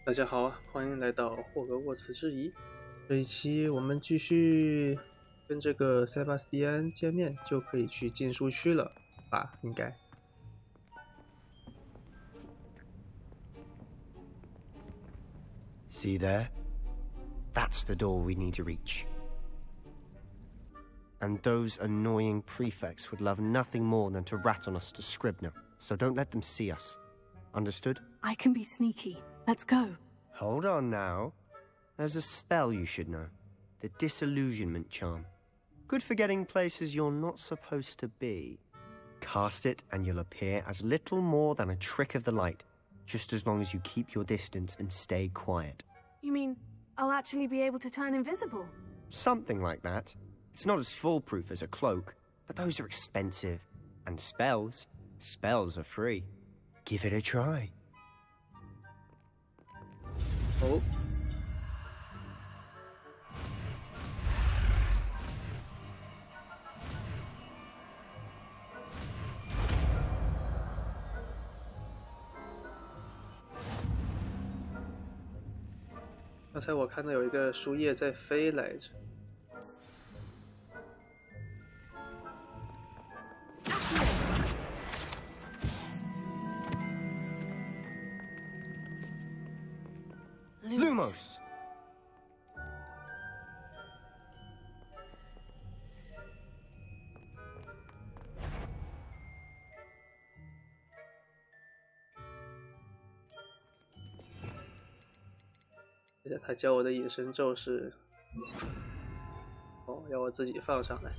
大家好啊，欢迎来到霍格沃茨之遗。这一期我们继续跟这个塞巴斯蒂安见面，就可以去禁书区了吧？应该。See there? That's the door we need to reach. And those annoying prefects would love nothing more than to rat on us to Scribner, so don't let them see us. Understood? I can be sneaky. Let's go. Hold on now. There's a spell you should know. The Disillusionment Charm. Good for getting places you're not supposed to be. Cast it and you'll appear as little more than a trick of the light, just as long as you keep your distance and stay quiet. You mean I'll actually be able to turn invisible? Something like that. It's not as foolproof as a cloak, but those are expensive. And spells are free. Give it a try. 哦，刚才我看到有一个树叶在飞来着。Lumos! 他教我的隐身咒是，要我自己放上来。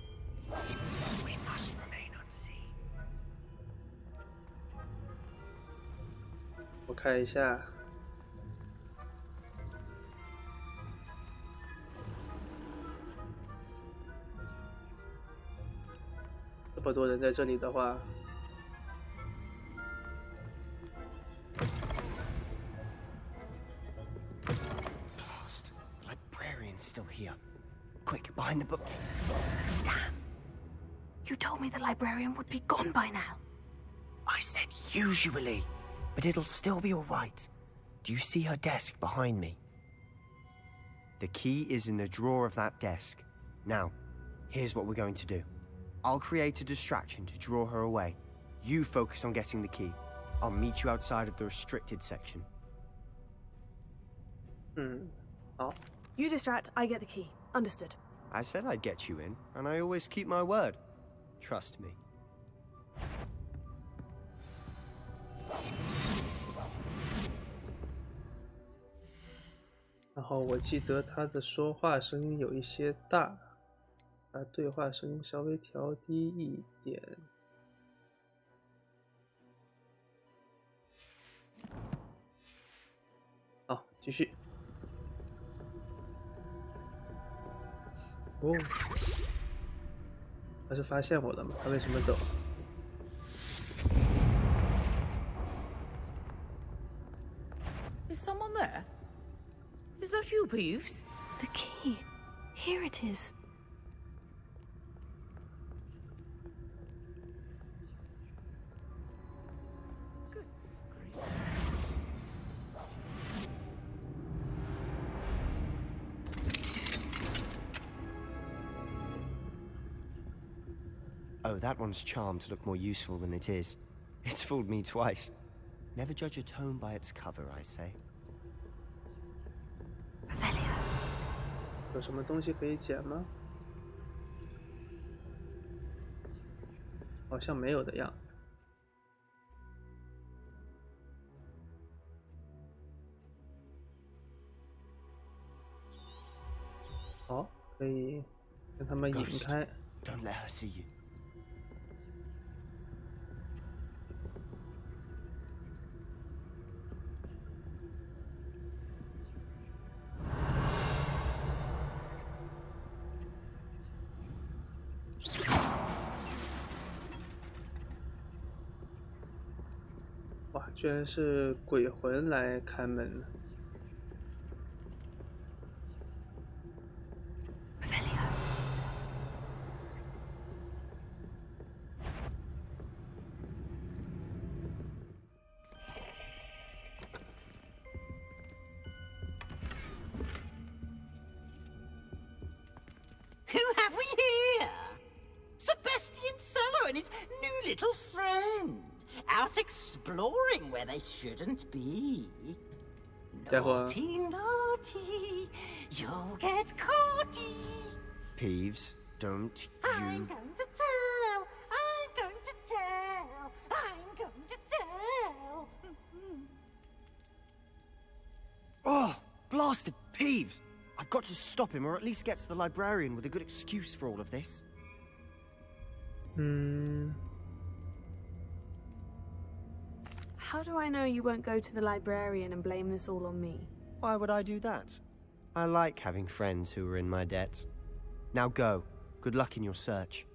We must remain unseen. 我看一下。这么多人在这里的话， Blast! The librarian's still here. Quick, behind the bookcase. Damn. You told me the librarian would be gone by now. I said usually, but it'll still be all right. Do you see her desk behind me? The key is in the drawer of that desk. Now, here's what we're going to do. I'll create a distraction to draw her away. You focus on getting the key. I'll meet you outside of the restricted section. 好， You distract, I get the key. Understood. I said I'd get you in, and I always keep my word. Trust me. 然后我记得他的说话声音有一些大，把对话声音稍微调低一点。好，继续。哦，他是发现我了吗？他为什么走？ Is someone there? Is that you, Peeves? The key. Here it is. Oh, that one's charmed to look more useful than it is. It's fooled me twice. Never judge a tome by its cover, I say. 有什么东西可以捡吗？好像没有的样子。好，可以跟他们引 Ghost, 开。 don't let her see you. 哇，居然是鬼魂来看门了。 Revelio. little friend out exploring where they shouldn't be. Naughty, naughty, you'll get caughty. Peeves, don't I'm you... going to tell, I'm going to tell, I'm going to tell. Oh, blasted Peeves! I've got to stop him, or at least get to the librarian with a good excuse for all of this. How do I know you won't go to the librarian and blame this all on me? Why would I do that? I like having friends who are in my debt. Now go. Good luck in your search.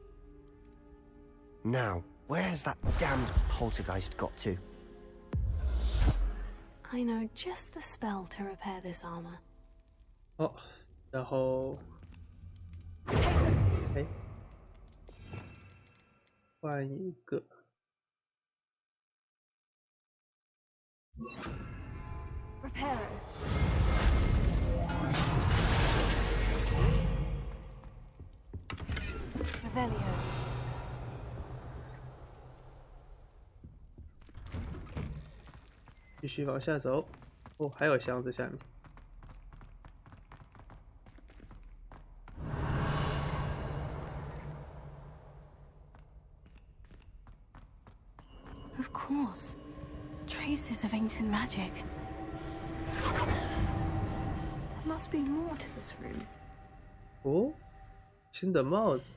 Now, where's that damned poltergeist got to? I know just the spell to repair this armor. 哦，然后，哎，换一个。Reparo. Revelio. 继续往下走。哦，还有箱子下面。Of course. Traces of ancient magic. There must be more to this room. 哦，新的帽子。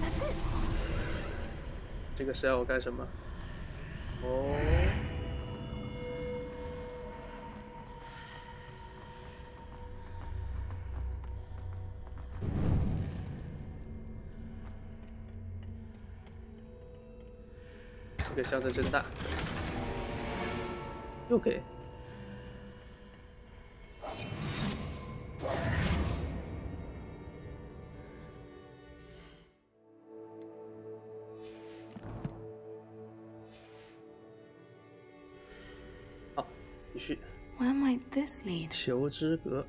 That's it. 这个是要我干什么？哦。这个箱子真大，又给。好，继续。Where might this lead? 求之阁。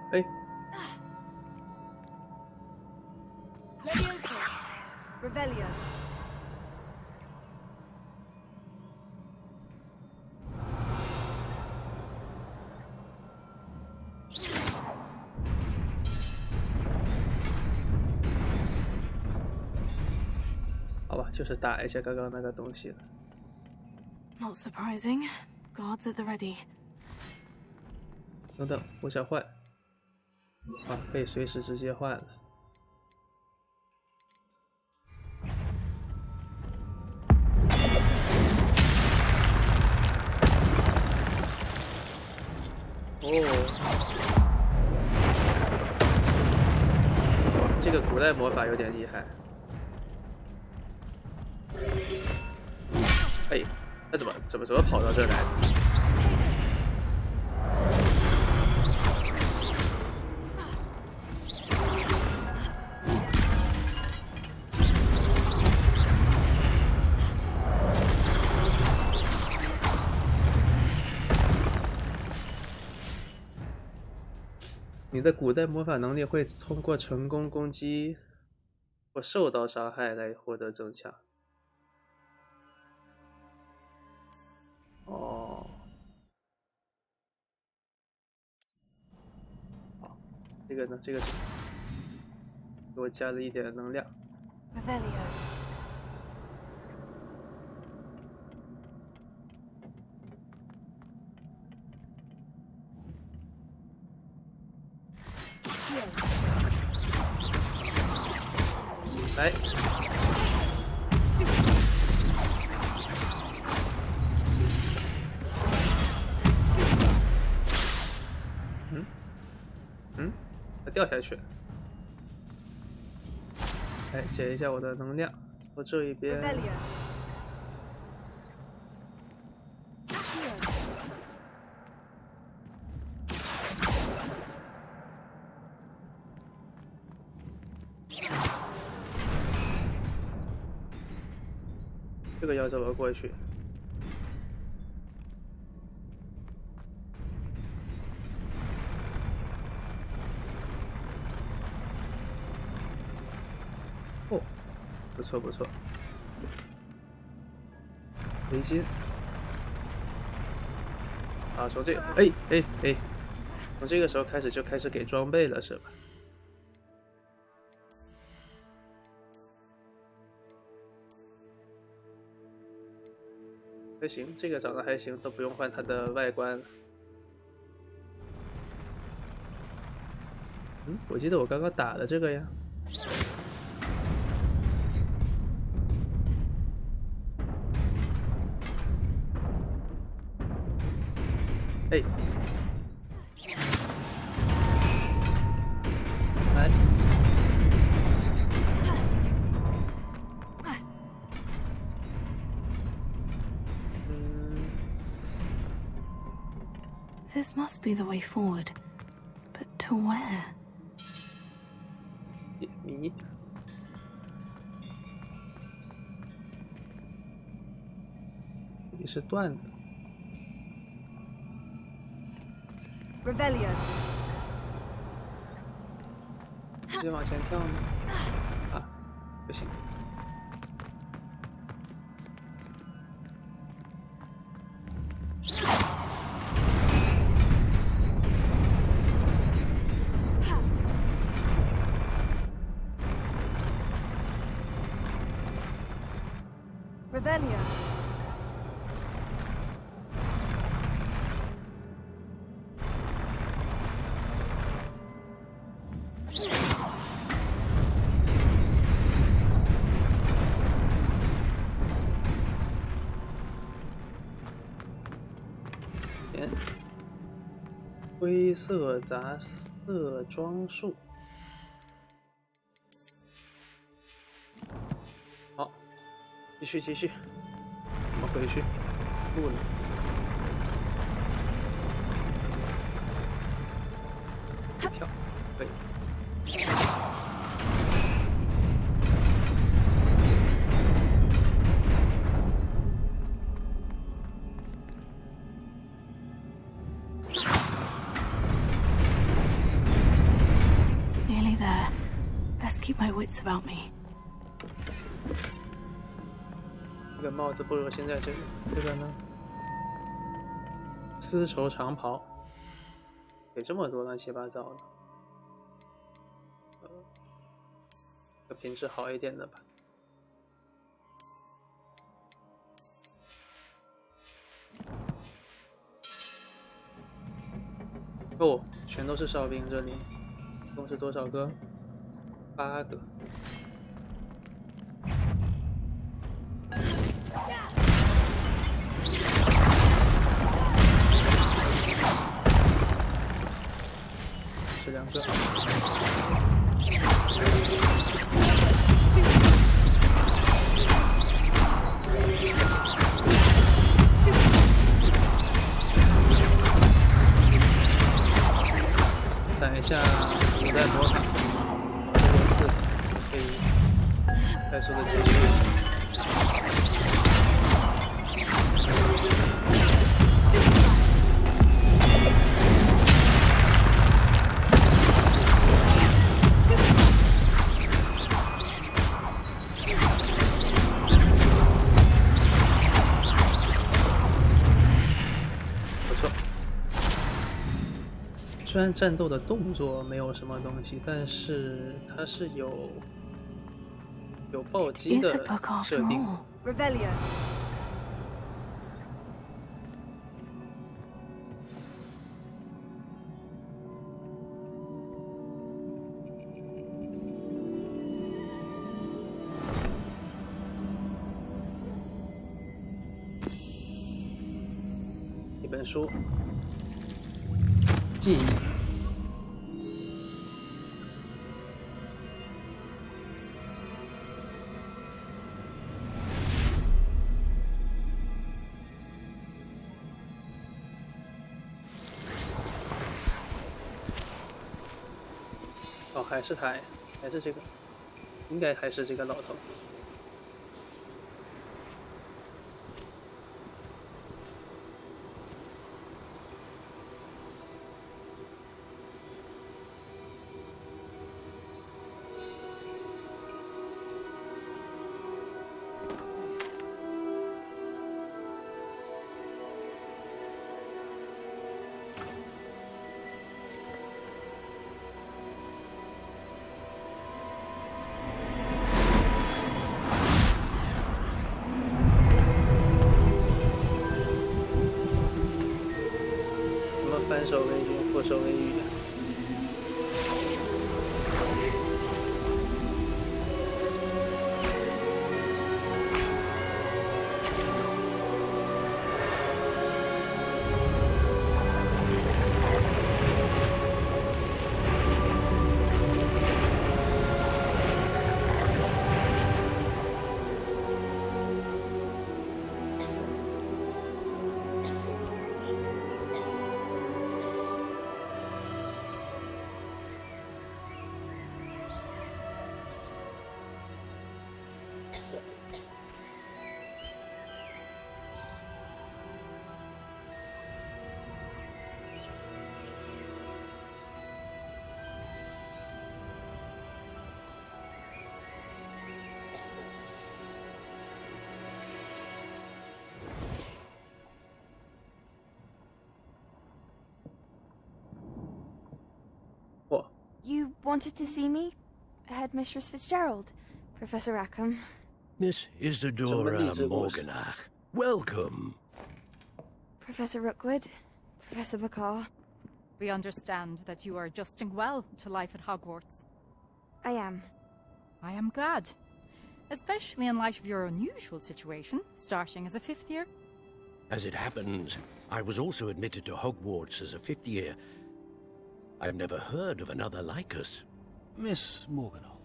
哎， Levioso. Revelio. 好吧，就是打一下刚刚那个东西了。 Not surprising. Guards at the ready. 等等，我想换。啊，可以随时直接换了。哦，这个古代魔法有点厉害。哎，他怎么跑到这儿来的？ 你的古代魔法能力会通过成功攻击或受到伤害来获得增强。哦，好，这个呢？这个给我加了一点能量。Revelio. Heal. 来，它掉下去了。开解一下我的能量。我这一边 Revelio. 这个要怎么过去？哦，不错不错，围巾。啊，从这个，哎，从这个时候开始就开始给装备了，是吧？还行，这个长得还行，都不用换它的外观了。我记得我刚刚打的这个呀。哎，来。This must be the way forward. But to where? 解谜。这里是断的。Revelio. 直接往前跳呢？啊，不行。Revelio. 灰色杂色装束。好，继续，我们回去。录了。跳，可以。Nearly there. Best keep my wits about me. 这个帽子不如现在这个，这个呢？丝绸长袍，给这么多乱七八糟的，个品质好一点的吧。哦，全都是哨兵，这里共是多少个？8个。是2个。攒一下古代魔法，通过4可以快速的解决一下。虽然战斗的动作没有什么东西，但是它是有暴击的设定。Revelio. 一本书，记忆。还是他呀，还是这个，应该还是这个老头。反手为云，覆手为雨。You wanted to see me? Headmistress Fitzgerald, Professor Rackham. Miss Isadora Morganach, welcome. Professor Rookwood, Professor McCaw. We understand that you are adjusting well to life at Hogwarts. I am. I am glad. Especially in light of your unusual situation, starting as a 5th year. As it happens, I was also admitted to Hogwarts as a 5th year. I've never heard of another like us. Miss Morganach,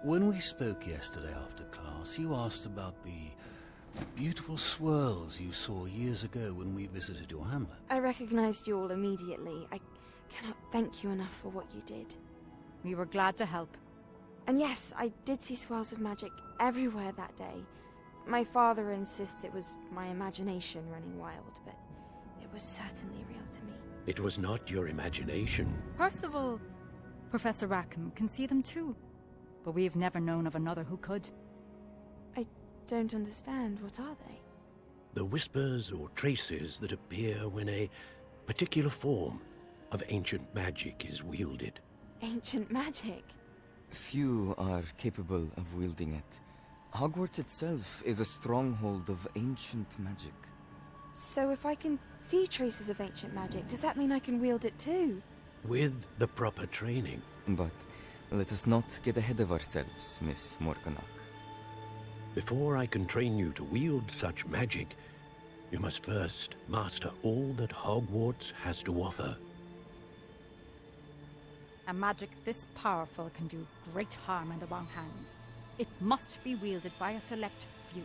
when we spoke yesterday after class, you asked about the beautiful swirls you saw years ago when we visited your hamlet. I recognized you all immediately. I cannot thank you enough for what you did. We were glad to help. And yes, I did see swirls of magic everywhere that day. My father insists it was my imagination running wild, but it was certainly real to me. It was not your imagination. Percival, Professor Rackham can see them too. But we've never known of another who could. I don't understand. What are they? The whispers or traces that appear when a particular form of ancient magic is wielded. Ancient magic? Few are capable of wielding it. Hogwarts itself is a stronghold of ancient magic. So if I can see traces of ancient magic, does that mean I can wield it too? With the proper training. But let us not get ahead of ourselves, Miss Morganach. Before I can train you to wield such magic, you must first master all that Hogwarts has to offer. A magic this powerful can do great harm in the wrong hands. It must be wielded by a select few.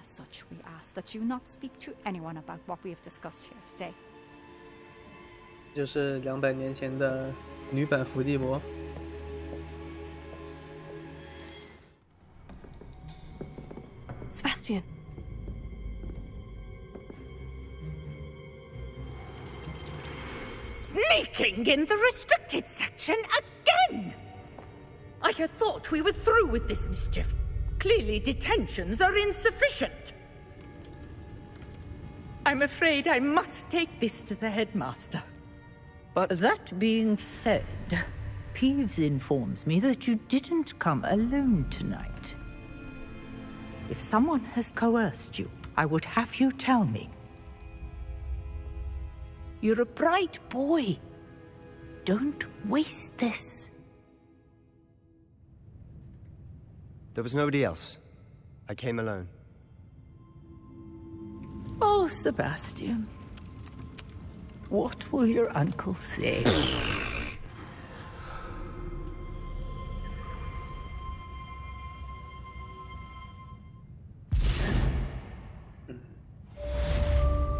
As such, we ask that you not speak to anyone about what we have discussed here today. 就是200年前的女版伏地魔。Sebastian. Sneaking in the restricted section again! I had thought we were through with this mischief. Clearly detentions are insufficient. I'm afraid I must take this to the headmaster. But that being said, Peeves informs me that you didn't come alone tonight. If someone has coerced you, I would have you tell me. You're a bright boy. Don't waste this. There was nobody else. I came alone. Oh, Sebastian. What will your uncle say?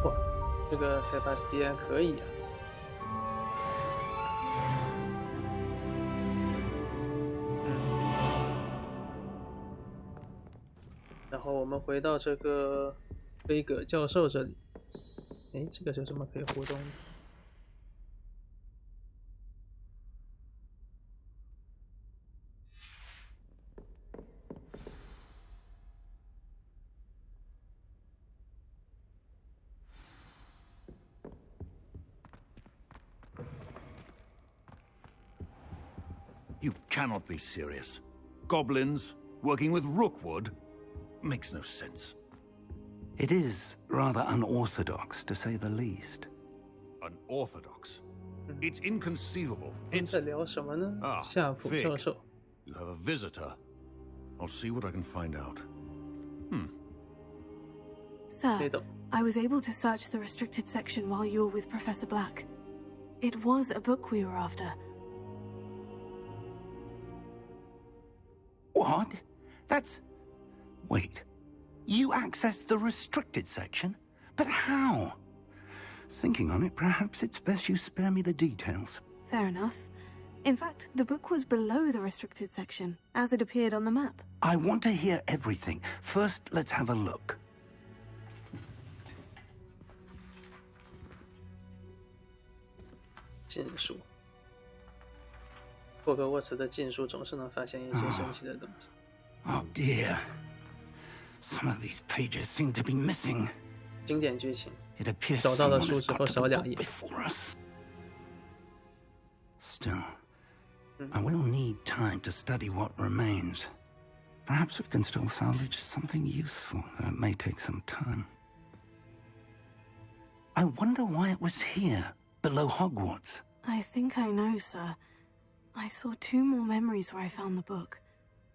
哇，这个塞巴斯蒂安可以啊。然后我们回到这个飞葛教授这里。哎，这个是什么可以互动的？You cannot be serious. Goblins working with Rookwood makes no sense. It is rather unorthodox, to say the least. Unorthodox? It's inconceivable. 在聊什么呢？夏普教授。You have a visitor. I'll see what I can find out. Sir, I was able to search the restricted section while you were with Professor Black. It was a book we were after. What? That's... Wait. You accessed the restricted section? But how? Thinking on it, perhaps it's best you spare me the details. Fair enough. In fact, the book was below the restricted section, as it appeared on the map. I want to hear everything. First, let's have a look. 禁术，霍格沃茨的禁术总是能发现一些神奇的东西。Oh dear. Some of these pages seem to be missing. 经典剧情。 It appears 找到了 someone 书 has 之 got 后 to 少 the 2 book 页。 before us. Still, I will need time to study what remains. Perhaps we can still salvage something useful, though it may take some time. I wonder why it was here, below Hogwarts. I think I know, sir. I saw 2 more memories where I found the book.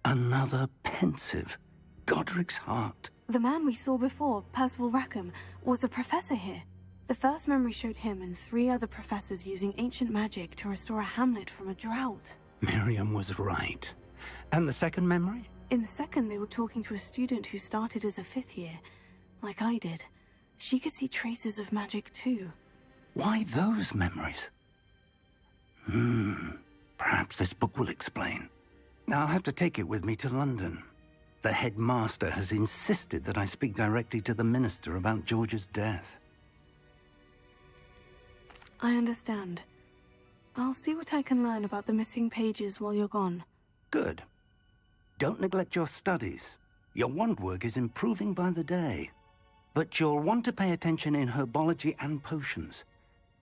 Another pensive. Godric's heart. The man we saw before, Percival Rackham, was a professor here. The first memory showed him and 3 other professors using ancient magic to restore a hamlet from a drought. Miriam was right. And the second memory? In the second, they were talking to a student who started as a 5th year, like I did. She could see traces of magic too. Why those memories? Perhaps this book will explain. I'll have to take it with me to London. The headmaster has insisted that I speak directly to the minister about George's death. I understand. I'll see what I can learn about the missing pages while you're gone. Good. Don't neglect your studies. Your wand work is improving by the day. But you'll want to pay attention in herbology and potions.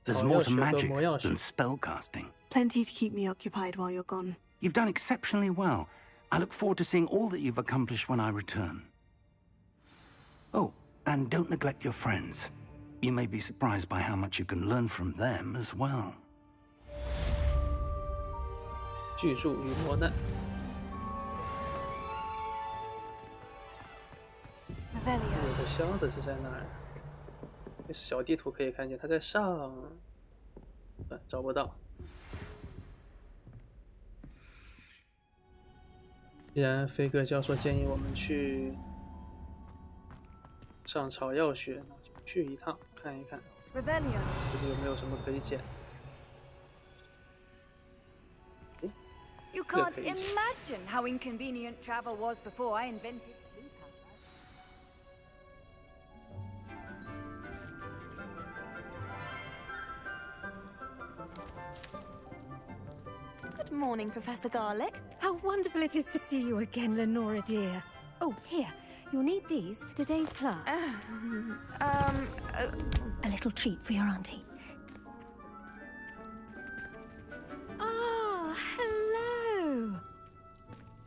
There's more to magic than spellcasting. Plenty to keep me occupied while you're gone. You've done exceptionally well. I look forward to seeing all that you've accomplished when I return. Oh, and don't neglect your friends. You may be surprised by how much you can learn from them as well. 巨著与磨难。有个箱子是在哪儿？小地图可以看见，它在上，找不到。既然飞哥教授建议我们去上草药学，那就去一趟看一看，不知有没有什么可以捡。 You can't imagine how inconvenient travel was before I invented sleep outside. Good morning, Professor Garlick. How wonderful it is to see you again, Lenora dear. Oh, here. You'll need these for today's class. A little treat for your auntie. Ah, hello.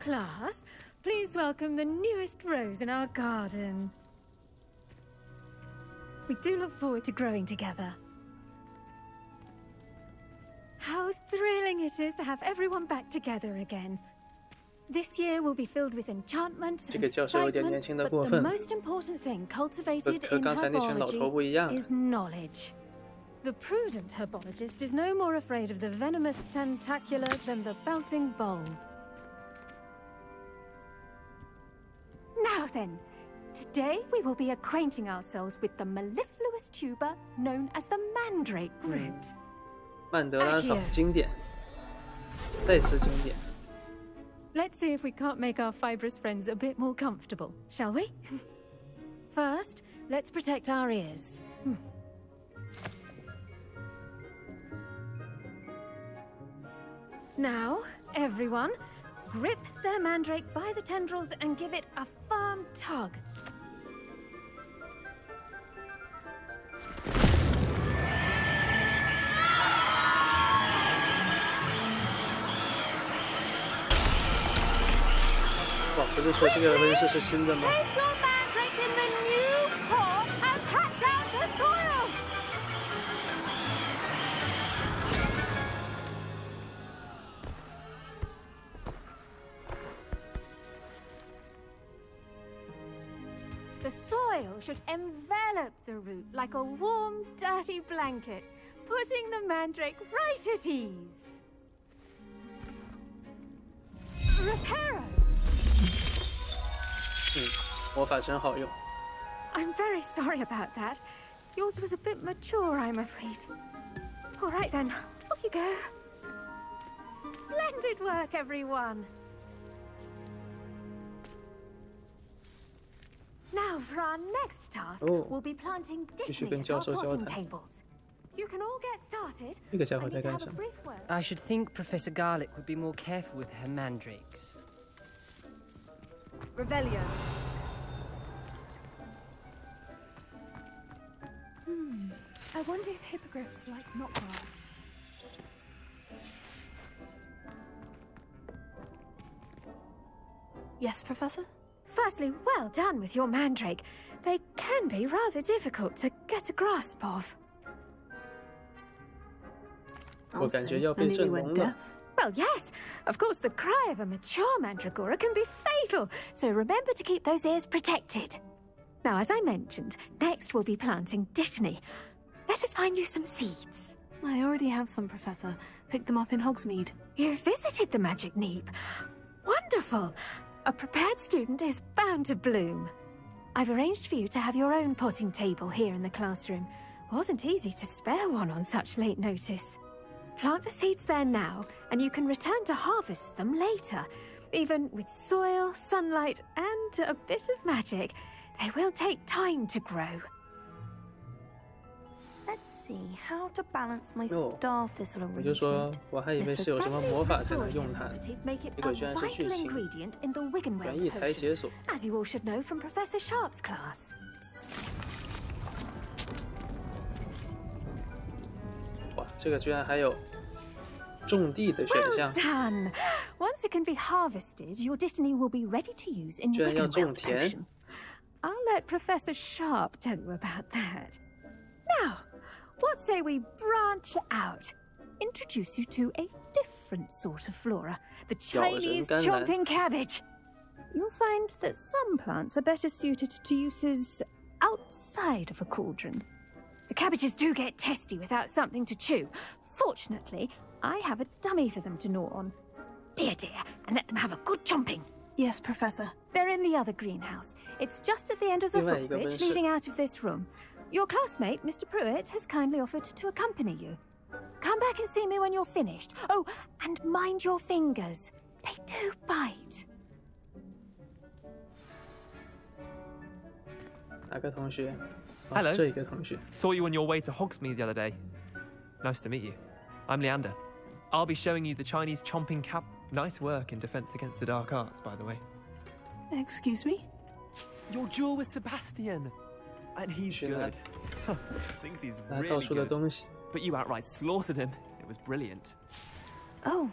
Class, please welcome the newest rose in our garden. We do look forward to growing together. How thrilling it is to have everyone back together again. This year will be filled with enchantment and excitement, but the most important thing cultivated in herbology is knowledge. The prudent herbologist is no more afraid of the venomous tentacular than the bouncing bulb. Now then, today we will be acquainting ourselves with the mellifluous tuber known as the mandrake root. 曼德拉草经典，再次经典。Let's see if we can't make our fibrous friends a bit more comfortable, shall we? First, let's protect our ears. Now, everyone, grip their mandrake by the tendrils and give it a firm tug. Wow, 不是说这个温室是新的吗？ Place your mandrake in the new core and pat down the soil! The soil should envelop the root like a warm, dirty blanket, putting the mandrake right at ease. Reparo! 魔法真好用。 I'm very sorry about that. Yours was a bit mature, I'm afraid. All right then, off you go. Splendid work, everyone. Now for our next task, we'll be planting Disney at our potting tables. You can all get started. I need to have a brief word. I should think Professor Garlick would be more careful with her mandrakes. Revelio. I wonder if hippogriffs like knotgrass. Yes, Professor? Firstly, well done with your mandrake. They can be rather difficult to get a grasp of. 我感觉要被震聋了。 Well, yes. Of course, the cry of a mature mandragora can be fatal, so remember to keep those ears protected. Now, as I mentioned, next we'll be planting Dittany. Let us find you some seeds. I already have some, Professor. Picked them up in Hogsmeade. You visited the Magic Neep. Wonderful. A prepared student is bound to bloom. I've arranged for you to have your own potting table here in the classroom. Wasn't easy to spare one on such late notice. Plant the seeds there now, and you can return to harvest them later. Even with soil, sunlight, and a bit of magic, they will take time to grow. Let's see how to balance my star thistle 我就说，我还以为是有什么魔法才能用它，结果居然是剧情。园艺台解锁。 As you all should know from Professor Sharp's class. 哇，这个居然还有种地的选项。 Well done. Once it can be harvested, your Dittany will be ready to use in 居然要 Wiggenweld 种田。 potion. I'll let Professor Sharp tell you about that. Now, what say we branch out? Introduce you to a different sort of flora, the Chinese chomping cabbage. You'll find that some plants are better suited to uses outside of a cauldron. The cabbages do get testy without something to chew. Fortunately, I have a dummy for them to gnaw on. Be a dear and let them have a good chomping. Yes, Professor. They're in the other greenhouse. It's just at the end of the footbridge leading out of this room. Your classmate, Mr. Pruitt, has kindly offered to accompany you. Come back and see me when you're finished. Oh, and mind your fingers. They do bite. 哪个同学？ Hello. 这一个同学。 Saw you on your way to Hogsmeade the other day. Nice to meet you. I'm Leander. I'll be showing you the Chinese chomping cap. Nice work in Defense Against the Dark Arts, by the way. Excuse me? Your duel with Sebastian. And he's good. Thinks he's really 到处的 good. 东西。 But you outright slaughtered him. It was brilliant. Oh,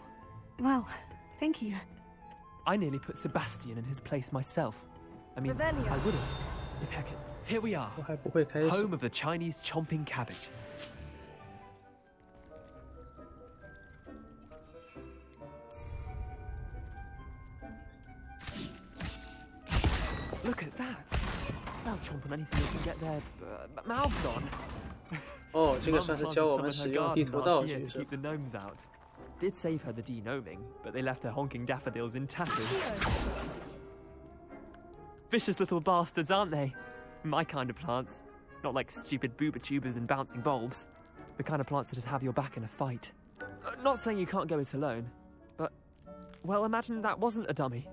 well, thank you. I nearly put Sebastian in his place myself. I mean, Revelio. I would have, if Hecate. Here we are. 我还不会开始。 Home of the Chinese chomping cabbage. Look at that. They'll chomp on anything they can get their mouths on. 哦，这个算是教我们使用地图道具 to keep the gnomes out. Did save her the de-gnoming, but they left her honking daffodils in tatters. Vicious little bastards, aren't they? My kind of plants. Not like stupid booba tubers and bouncing bulbs. The kind of plants that just have your back in a fight. Not saying you can't go it alone, but Well, imagine that wasn't a dummy.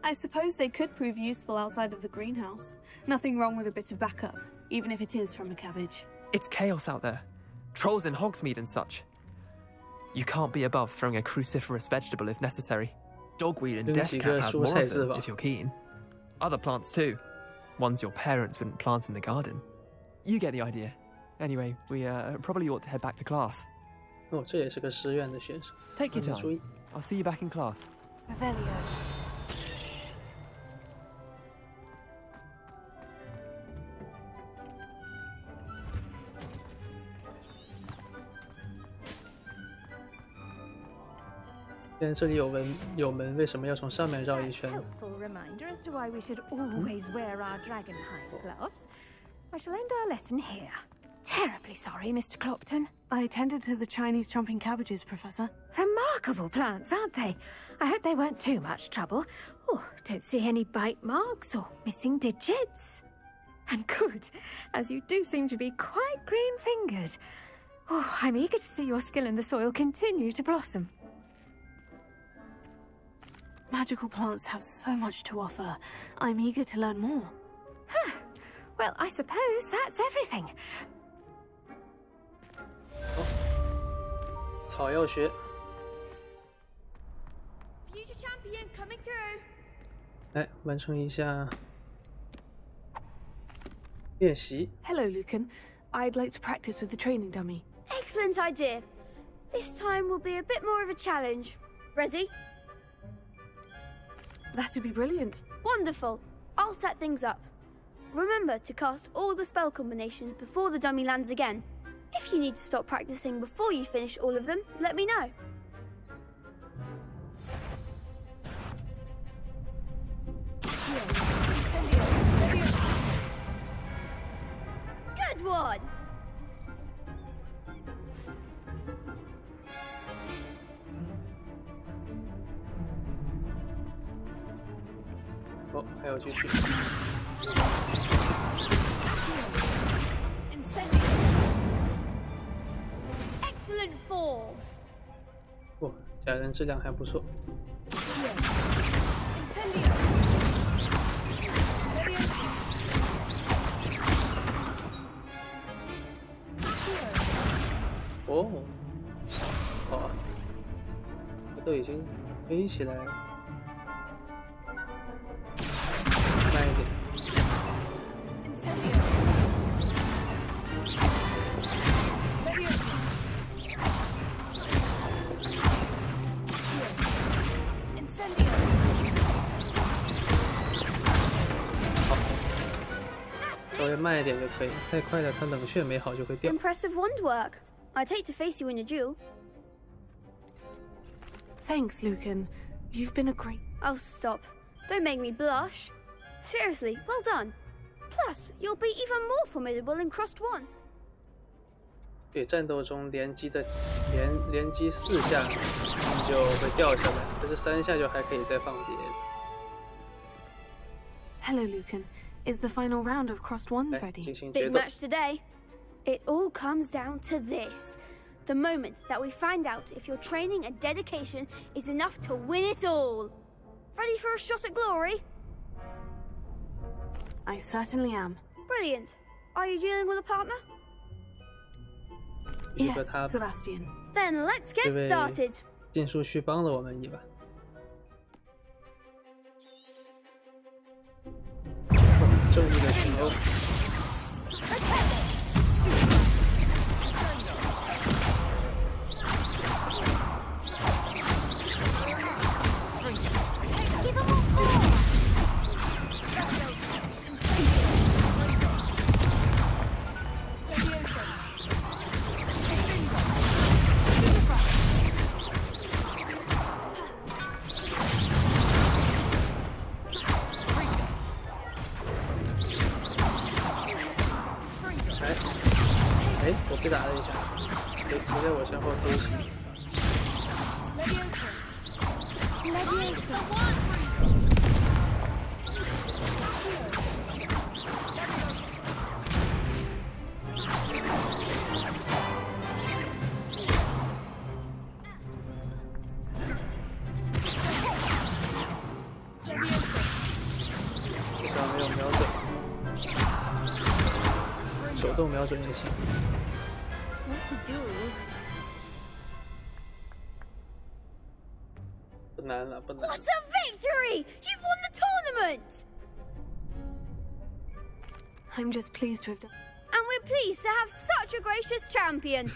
I suppose they could prove useful outside of the greenhouse. Nothing wrong with a bit of backup, even if it is from a cabbage. It's chaos out there. Trolls in Hogsmeade and such. You can't be above throwing a cruciferous vegetable if necessary. Dogweed and deathcap has more of them, if you're keen. Other plants too. Ones your parents wouldn't plant in the garden. You get the idea. Anyway, we probably ought to head back to class. 哦，这也是个实验的选手。 Take your time. I'll see you back in class. Revelio. 既然这里有门，为什么要从上面绕一圈呢？ Helpful reminder as to why we should always wear our dragonhide gloves. I shall end our lesson here. Terribly sorry, Mr. Clopton. I attended to the Chinese chomping cabbages, Professor. Remarkable plants, aren't they? I hope they weren't too much trouble. Oh, don't see any bite marks or missing digits. And good, as you do seem to be quite green-fingered. Oh, I'm eager to see your skill in the soil continue to blossom. Magical plants have so much to offer. I'm eager to learn more. Well, I suppose that's everything. 草药学。 Future champion coming through. 来，完成一下练习。 Hello, Lucan. I'd like to practice with the training dummy. Excellent idea. This time will be a bit more of a challenge. Ready? That'd be brilliant. Wonderful. I'll set things up. Remember to cast all the spell combinations before the dummy lands again. If you need to stop practicing before you finish all of them, let me know. Good one! Oh, 还要继续。 Excellent form. 哦，家人质量还不错。哦，好啊，这都已经飞起来了。慢一点。 稍微慢一点就可以，太快了，它冷却没好就会掉。 Impressive wand work. I'd hate to face you in a duel. Thanks, Lucan. You've been a great... Oh, stop. Don't make me blush. Seriously, well done. Plus, you'll be even more formidable in Crossed 1. 对，战斗中连击4下就会掉下来，但是3下就还可以再放别。 Hello, Lucan. Is the final round of Crossed 1 ready? Big match today. It all comes down to this. The moment that we find out if your training and dedication is enough to win it all. Ready for a shot at glory? I certainly am. Brilliant. Are you dealing with a partner? Yes, Sebastian. Then let's get started. 剑术旭帮了我们一把。正义的巡游。 我被打了一下，谁在我身后偷袭？没有瞄准，手动瞄准也行。What to do? 不难了，不难。What a victory! You've won the tournament! I'm just pleased to have done. And we're pleased to have such a gracious champion.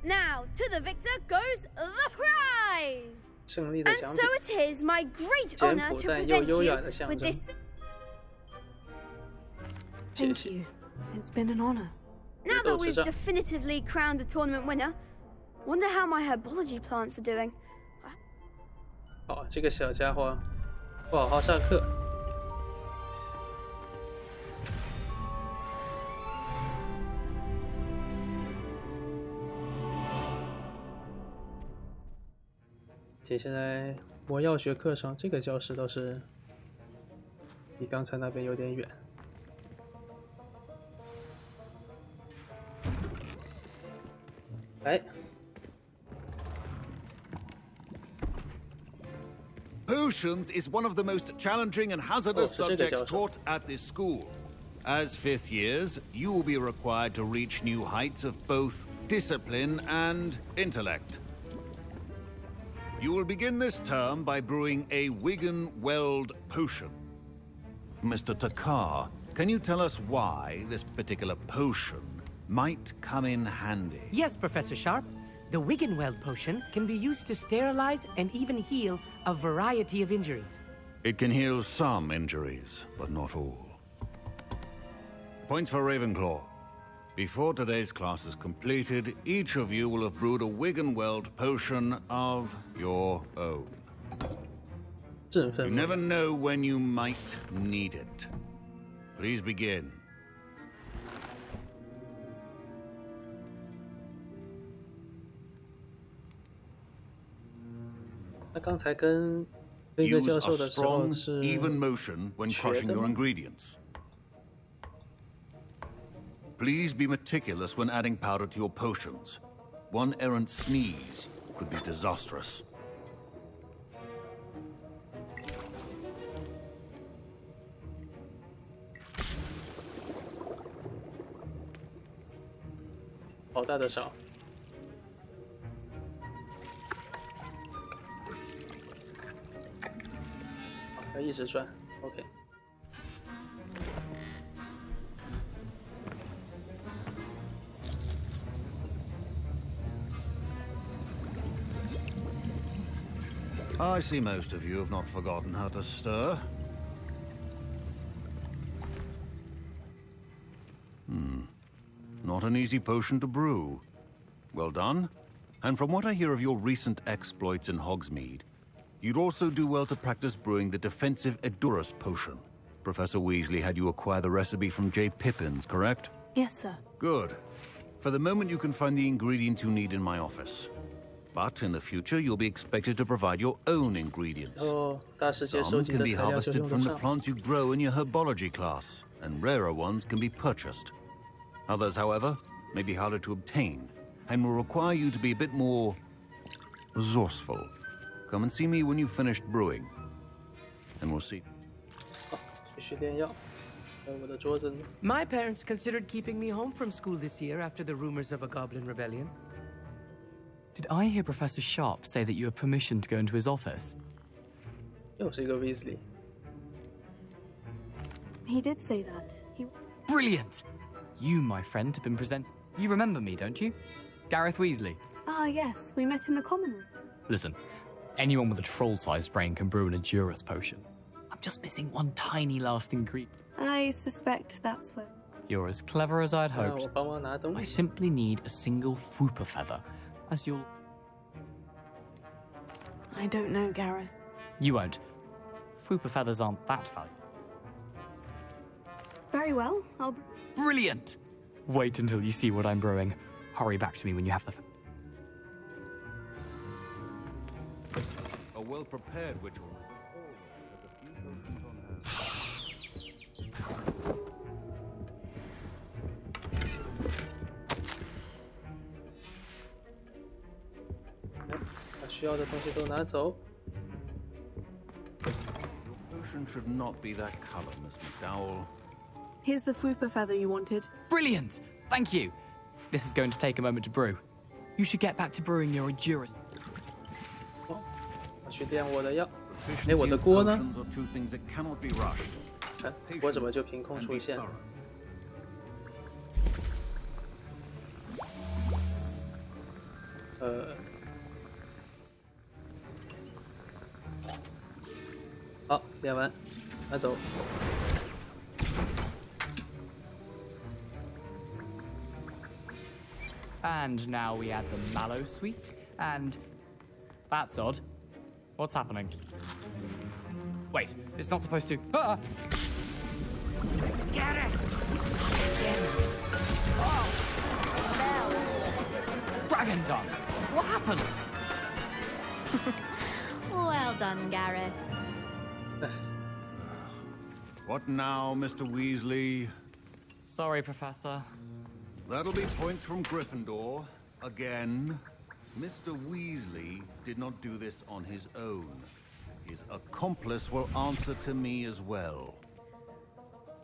Now, to the victor goes the prize! 胜利的 And 奖 so 品， it is my great 简 honor 朴 to 但又 present 优 you 雅的象 with 征。 this. Thank you. It's been an honor. Now that we've definitively crowned the tournament winner, wonder how my herbology plants are doing. 好，这个小家伙不好好上课。接下来魔药学课程，这个教室倒是比刚才那边有点远。来。 Potions is one of the most challenging and hazardous subjects taught at this school. As 5th years, you will be required to reach new heights of both discipline and intellect. You will begin this term by brewing a Wigan-Weld potion. Mr. Takar, can you tell us why this particular potion might come in handy? Yes, Professor Sharp. The Wigan-Weld potion can be used to sterilize and even heal a variety of injuries. It can heal some injuries, but not all. Points for Ravenclaw. Before today's class is completed, each of you will have brewed a Wigan-Weld potion of your own. You never know when you might need it. Please begin. 那刚才跟一个教授的时候 Use a 是 strong, even motion when 学 crushing 的 your 吗？ ingredients. Please be meticulous when adding powder to your potions. One errant sneeze could be disastrous. 好大的勺！好，要一直转 ，OK。 I see most of you have not forgotten how to stir. Not an easy potion to brew. Well done. And from what I hear of your recent exploits in Hogsmeade, you'd also do well to practice brewing the defensive Edurus potion. Professor Weasley had you acquire the recipe from J. Pippins, correct? Yes, sir. Good. For the moment, you can find the ingredients you need in my office. But in the future, you'll be expected to provide your own ingredients. Some can be harvested from the plants you grow in your herbology class, and rarer ones can be purchased. Others, however, may be harder to obtain, and will require you to be a bit more resourceful. Come and see me when you've finished brewing, and we'll see. 继续炼药。我的桌子呢？ My parents considered keeping me home from school this year after the rumors of a goblin rebellion. Did I hear Professor Sharp say that you have permission to go into his office? 又是一个 Weasley。 He did say that. Brilliant! You, my friend, have been presented. You remember me, don't you? Gareth Weasley. Ah, yes. We met in the common room. Listen, anyone with a troll-sized brain can brew an Edurus potion. I'm just missing one tiny last ingredient. I suspect that's where... You're as clever as I'd hoped. I simply need a single Fwooper feather, as you'll... I don't know, Gareth. You won't. Fwooper feathers aren't that valuable. Very well, I'll... Brilliant! Wait until you see what I'm brewing. Hurry back to me when you have the... A well-prepared ritual. 把需要的东西都拿走。potion should not be that color, Miss McDowell. Here's the fupa feather you wanted. Brilliant! Thank you. This is going to take a moment to brew. You should get back to brewing your Juris. 我去垫我的药。哎，我的锅呢？看锅怎么就凭空出现？好，练完，拿走。And now we add the mallow sweet, and that's odd. What's happening? Wait, it's not supposed to. Ah! Get it! Dragon Dung! What happened? Well done, Gareth. What now, Mr. Weasley? Sorry, Professor. That'll be points from Gryffindor. Again. Mr. Weasley did not do this on his own. His accomplice will answer to me as well.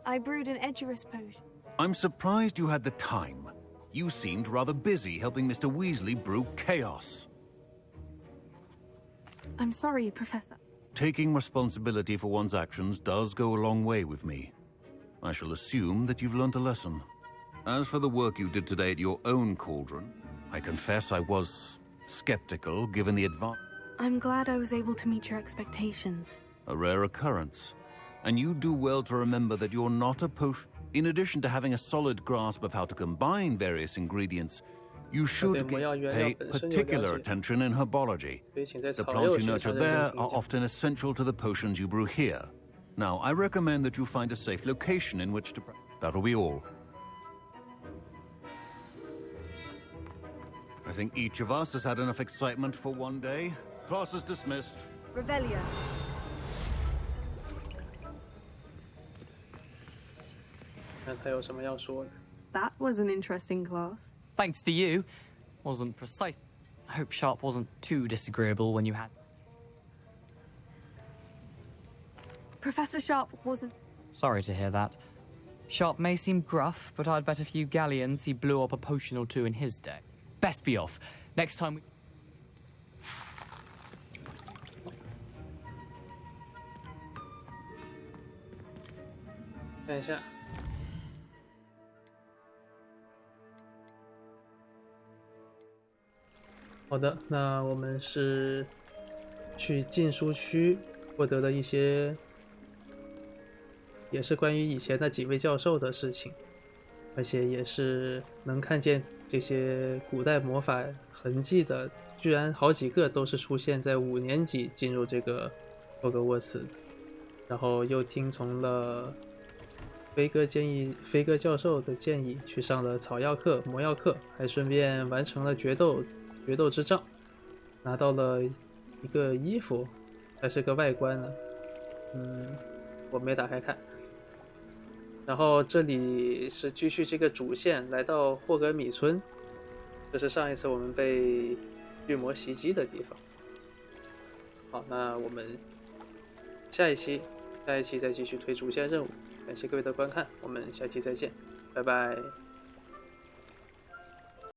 I brewed an Edurus potion. I'm surprised you had the time. You seemed rather busy helping Mr. Weasley brew chaos. I'm sorry, Professor. Taking responsibility for one's actions does go a long way with me. I shall assume that you've learnt a lesson. As for the work you did today at your own cauldron, I confess I was skeptical given the advance. I'm glad I was able to meet your expectations. A rare occurrence. And you do well to remember that you're not a potion. In addition to having a solid grasp of how to combine various ingredients, you should pay particular attention in herbology. The plants you nurture there are often essential to the potions you brew here. Now, I recommend that you find a safe location in which to practice. That'll be all. I think each of us has had enough excitement for one day. Class is dismissed. Revelio. 看他有什么要说的。 That was an interesting class. Thanks to you. Wasn't precise. I hope Sharp wasn't too disagreeable when you had. Professor Sharp wasn't. Sorry to hear that. Sharp may seem gruff, but I'd bet a few galleons he blew up a potion or two in his day. Best be off. Next time we... 看一下。好的，那我们是去禁书区获得了一些，也是关于以前的几位教授的事情，而且也是能看见这些古代魔法痕迹的，居然好几个都是出现在5年级进入这个霍格沃茨，然后又听从了飞哥教授的建议，去上了草药课、魔药课，还顺便完成了决斗之杖，拿到了一个衣服，还是个外观呢。我没打开看。然后这里是继续这个主线，来到霍格米村，这是上一次我们被巨魔袭击的地方。好，那我们下一期再继续推主线任务。感谢各位的观看，我们下期再见，拜拜。